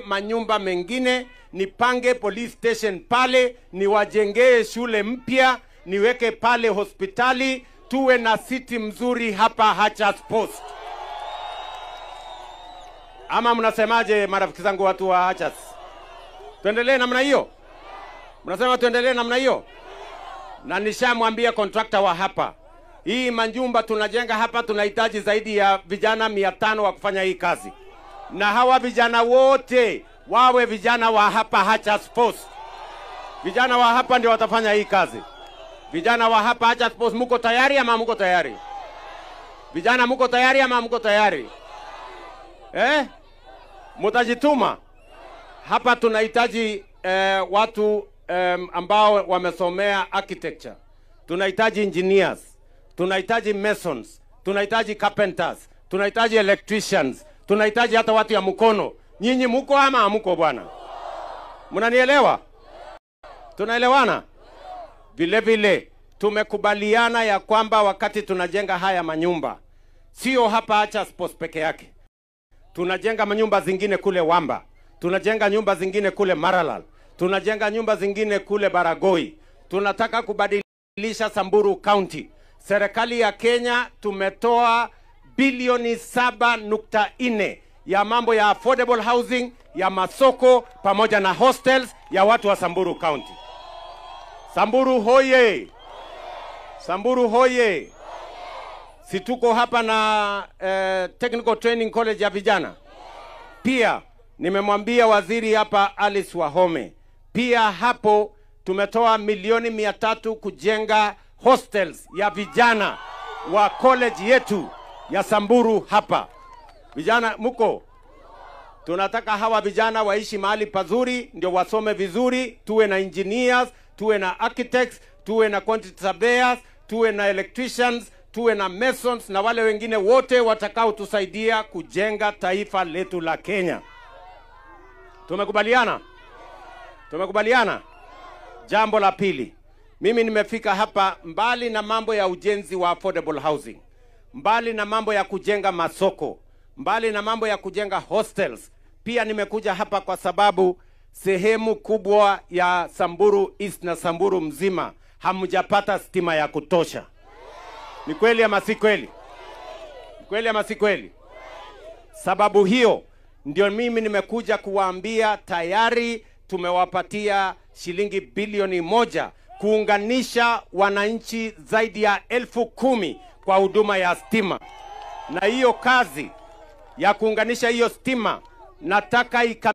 manyumba mengine, nipange police station pale, niwajengee shule mpya, niweke pale hospitali, tuwe na city mzuri hapa Hachas Post. Ama mnasemaje marafiki zangu watu wa Hachas? Tuendelee namna hiyo? Mnasema tuendelee namna hiyo? Na nishamwambia contractor wa hapa, hii manyumba tunajenga hapa tunahitaji zaidi ya vijana 500 wa kufanya hii kazi. Na hawa vijana wote wawe vijana wa hapa Hachas Post. Vijana wa hapa ndio watafanya hii kazi. Vijana wa hapa Hachas Post, mko tayari ama mko tayari? Vijana mko tayari ama mko tayari? Mutajituma? Hapa tunahitaji watu ambao wamesomea architecture. Tunahitaji engineers, tunahitaji masons, tunahitaji carpenters, tunahitaji electricians, tunahitaji hata watu ya mkono. Nyinyi mko ama hamko bwana? Mnanielewa? Tunaelewana? Vile vile tumekubaliana ya kwamba wakati tunajenga haya manyumba, sio hapa Hachas Post peke yake. Tunajenga manyumba zingine kule Wamba, tunajenga nyumba zingine kule Maralal, tunajenga nyumba zingine kule Baragoi. Tunataka kubadilisha Samburu County. Serikali ya Kenya tumetoa bilioni 7.4 ya mambo ya affordable housing, ya masoko pamoja na hostels ya watu wa Samburu County. Samburu hoye! Samburu hoye! Si tuko hapa na Technical Training College ya vijana. Pia nimemwambia waziri hapa Alice Wahome, pia hapo tumetoa milioni 300 kujenga hostels ya vijana wa college yetu ya Samburu hapa. Vijana muko? Tunataka hawa vijana waishi mahali pazuri, ndio wasome vizuri, tuwe na engineers, tuwe na architects, tuwe na quantity surveyors, tuwe na electricians, tuwe na masons na wale wengine wote watakao tusaidia kujenga taifa letu la Kenya. Tumekubaliana? Tumekubaliana? Jambo la pili, mimi nimefika hapa mbali na mambo ya ujenzi wa affordable housing, mbali na mambo ya kujenga masoko, mbali na mambo ya kujenga hostels, pia nimekuja hapa kwa sababu sehemu kubwa ya Samburu East na Samburu mzima hamjapata stima ya kutosha. Ni kweli ama si kweli? Ni kweli ama si kweli? Sababu hiyo ndio mimi nimekuja kuwaambia tayari tumewapatia shilingi bilioni 1 kuunganisha wananchi zaidi ya 10,000 kwa huduma ya stima. Na hiyo kazi ya kuunganisha hiyo stima nataka